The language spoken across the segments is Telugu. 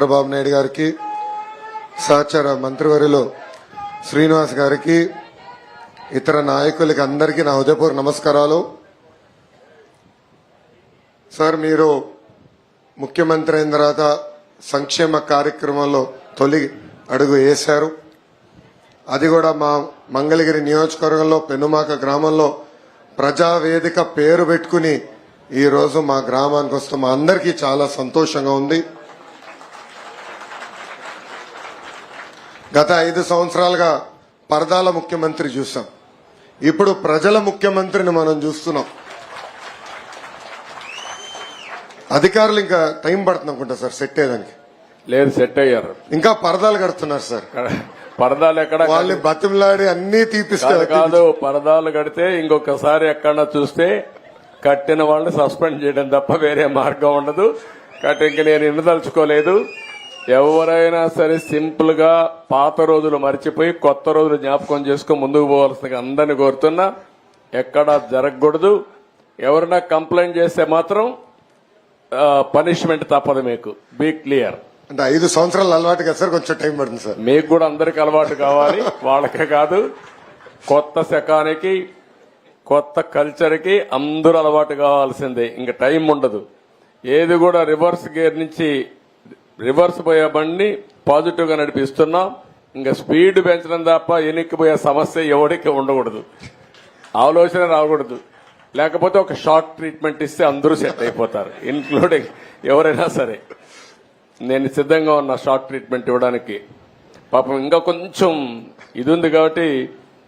చంద్రబాబు నాయుడు గారికి, సహచర మంత్రివర్యులు శ్రీనివాస్ గారికి, ఇతర నాయకులకి అందరికీ నా హృదయపూర్వక నమస్కారాలు. సార్, మీరు ముఖ్యమంత్రి అయిన తర్వాత సంక్షేమ కార్యక్రమంలో తొలి అడుగు వేశారు. అది కూడా మా మంగళగిరి నియోజకవర్గంలో పెనుమాక గ్రామంలో ప్రజావేదిక పేరు పెట్టుకుని ఈ రోజు మా గ్రామానికి వస్తే మా అందరికీ చాలా సంతోషంగా ఉంది. గత 5 సంవత్సరాలుగా పరదాల ముఖ్యమంత్రి చూసాం, ఇప్పుడు ప్రజల ముఖ్యమంత్రిని మనం చూస్తున్నాం. అధికారులు ఇంకా టైం పడుతుంది అనుకుంటా సార్ సెట్ అయ్యేదానికి. లేదు, సెట్ అయ్యారు. ఇంకా పరదాలు కడుతున్నారు సార్. పరదాలు ఎక్కడ వాళ్ళని బతిమలాడి అన్ని తీపిస్తారు కాదు. పరదాలు కడితే ఇంకొకసారి ఎక్కడన్నా చూస్తే కట్టిన వాళ్ళని సస్పెండ్ చేయడం తప్ప వేరే మార్గం ఉండదు. కాబట్టి ఇంక నేను ఇండదలుచుకోలేదు. ఎవరైనా సరే సింపుల్ గా పాత రోజులు మర్చిపోయి కొత్త రోజులు జ్ఞాపకం చేసుకుని ముందుకు పోవాల్సిందిగా అందరిని కోరుతున్నా. ఎక్కడా జరగకూడదు. ఎవరైనా కంప్లైంట్ చేస్తే మాత్రం పనిష్మెంట్ తప్పదు. మీకు బీ క్లియర్. అంటే 5 సంవత్సరాలు అలవాటు కదా సార్, కొంచెం టైం పడుతుంది సార్. మీకు కూడా అందరికి అలవాటు కావాలి, వాళ్ళకే కాదు. కొత్త శకానికి కొత్త కల్చర్ కి అందరూ అలవాటు కావాల్సిందే. ఇంకా టైం ఉండదు. ఏది కూడా రివర్స్ గేర్ నుంచి రివర్స్ పోయే బండిని పాజిటివ్ గా నడిపిస్తున్నాం. ఇంకా స్పీడ్ పెంచడం తప్ప ఎనిక్కిపోయే సమస్య ఎవరికి ఉండకూడదు, ఆలోచన రాకూడదు. లేకపోతే ఒక షార్ట్ ట్రీట్మెంట్ ఇస్తే అందరూ సెట్ అయిపోతారు, ఇన్క్లూడింగ్ ఎవరైనా సరే. నేను సిద్ధంగా ఉన్నా షార్ట్ ట్రీట్మెంట్ ఇవ్వడానికి. పాపం ఇంకా కొంచెం ఇది ఉంది కాబట్టి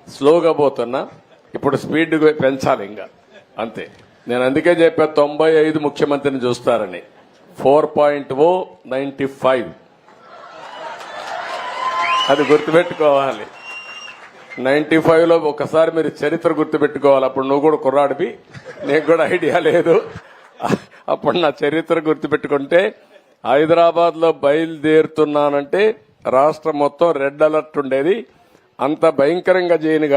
స్లోగా పోతున్నా. ఇప్పుడు స్పీడ్ పెంచాలి ఇంకా, అంతే. నేను అందుకే చెప్పా 95 ముఖ్యమంత్రిని చూస్తారని. 4.0 95 అది గుర్తుపెట్టుకోవాలి. 95లో ఒకసారి మీరు చరిత్ర గుర్తుపెట్టుకోవాలి. అప్పుడు నువ్వు కూడా కుర్రాడివి, నీకు కూడా ఐడియా లేదు. అప్పుడు నా చరిత్ర గుర్తుపెట్టుకుంటే హైదరాబాద్ లో బయలుదేరుతున్నానంటే రాష్ట్రం మొత్తం రెడ్ అలర్ట్ ఉండేది. అంత భయంకరంగా చేయను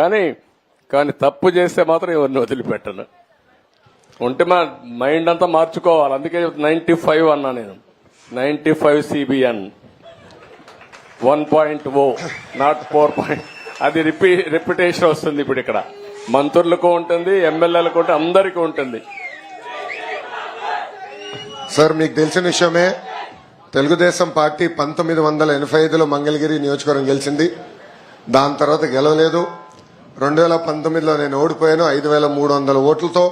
కానీ తప్పు చేస్తే మాత్రం ఎవరిని వదిలిపెట్టను. ఉంటే మా మైండ్ అంతా మార్చుకోవాలి. అందుకే 95 అన్నా నేను. 95 CBN 1.0 నాట్ 4. అది రిపిటేషన్ వస్తుంది. ఇప్పుడు ఇక్కడ మంత్రులకు ఉంటుంది, ఎమ్మెల్యేలకు ఉంటుంది, అందరికీ ఉంటుంది. సార్, మీకు తెలిసిన విషయమే, తెలుగుదేశం పార్టీ 1985లో మంగళగిరి నియోజకవర్గం గెలిచింది. దాని తర్వాత గెలవలేదు. 2019లో నేను ఓడిపోయాను 5300 ఓట్లతో.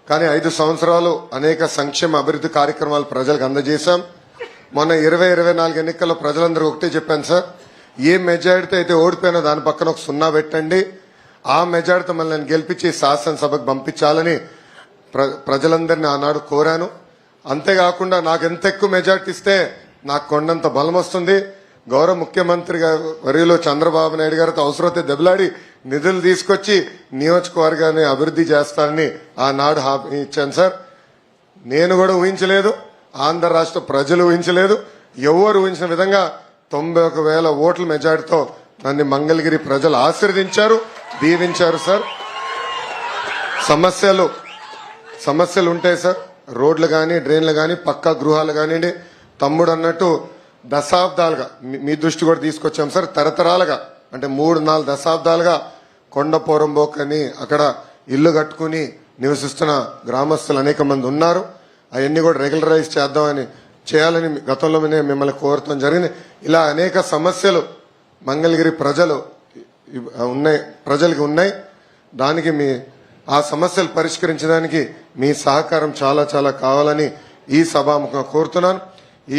కానీ 5 సంవత్సరాలు అనేక సంక్షేమ అభివృద్ధి కార్యక్రమాలు ప్రజలకు అందజేశాం. మొన్న 2024 ఎన్నికల్లో ప్రజలందరూ ఒకటే చెప్పాను సార్, ఏ మెజారిటీతో అయితే ఓడిపోయినా దాని పక్కన ఒక 0 పెట్టండి. ఆ మెజారిటీతో మళ్ళీ నేను గెలిపించి శాసనసభకు పంపించాలని ప్రజలందరినీ ఆనాడు కోరాను. అంతేకాకుండా నాకు ఎంత ఎక్కువ మెజారిటీ ఇస్తే నాకు కొండంత బలం వస్తుంది. గౌరవ ముఖ్యమంత్రి వర్యులు చంద్రబాబు నాయుడు గారితో అవసరమైతే దెబ్బలాడి నిధులు తీసుకొచ్చి నియోజకవర్గాన్ని అభివృద్ధి చేస్తానని ఆనాడు హామీ ఇచ్చాను సార్. నేను కూడా ఊహించలేదు, ఆంధ్ర రాష్ట్ర ప్రజలు ఊహించలేదు, ఎవరు ఊహించిన విధంగా 91,000 ఓట్ల మెజార్టీతో నన్ను మంగళగిరి ప్రజలు ఆశీర్వదించారు, దీవించారు సార్. సమస్యలు ఉంటాయి సార్. రోడ్లు కానీ, డ్రైన్లు కానీ, పక్కా గృహాలు కానివ్వండి. తమ్ముడు అన్నట్టు దశాబ్దాలుగా మీ దృష్టి కూడా తీసుకొచ్చాం సార్. తరతరాలుగా అంటే 3-4 దశాబ్దాలుగా కొండపోరంబోకని అక్కడ ఇల్లు కట్టుకుని నివసిస్తున్న గ్రామస్తులు అనేక మంది ఉన్నారు. అవన్నీ కూడా రెగ్యులరైజ్ చేయాలని గతంలో మిమ్మల్ని కోరటం జరిగింది. ఇలా అనేక సమస్యలు మంగళగిరి ప్రజలకి ఉన్నాయి. దానికి ఆ సమస్యలు పరిష్కరించడానికి మీ సహకారం చాలా చాలా కావాలని ఈ సభాముఖంగా కోరుతున్నాను.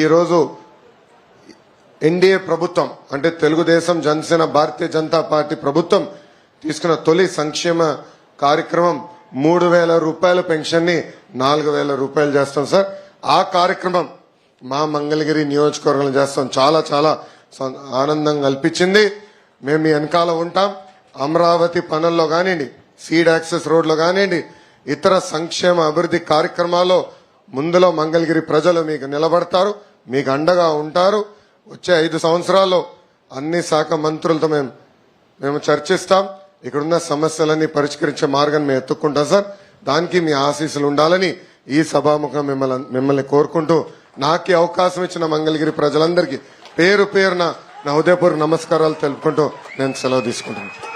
ఈరోజు ఎన్డీఏ ప్రభుత్వం అంటే తెలుగుదేశం, జనసేన, భారతీయ జనతా పార్టీ ప్రభుత్వం తీసుకున్న తొలి సంక్షేమ కార్యక్రమం 3,000 రూపాయల పెన్షన్ ని 4,000 రూపాయలు చేస్తాం సార్. ఆ కార్యక్రమం మా మంగళగిరి నియోజకవర్గంలో చేస్తాం. చాలా చాలా ఆనందం కల్పించింది. మేము మీ వెనకాల ఉంటాం. అమరావతి పనుల్లో కానివ్వండి, సీడ్ యాక్సెస్ రోడ్లో కానివ్వండి, ఇతర సంక్షేమ అభివృద్ధి కార్యక్రమాల్లో ముందులో మంగళగిరి ప్రజలు మీకు నిలబడతారు, మీకు అండగా ఉంటారు. వచ్చే 5 సంవత్సరాల్లో అన్ని శాఖ మంత్రులతో మేము చర్చిస్తాం. ఇక్కడున్న సమస్యలన్నీ పరిష్కరించే మార్గాన్ని మేము ఎత్తుక్కుంటాం సార్. దానికి మీ ఆశీస్సులు ఉండాలని ఈ సభాముఖం మిమ్మల్ని కోరుకుంటూ నాకు ఈ అవకాశం ఇచ్చిన మంగళగిరి ప్రజలందరికీ పేరు పేరున నా హృదయపూర్వక నమస్కారాలు తెలుపుకుంటూ నేను సెలవు తీసుకుంటున్నాను.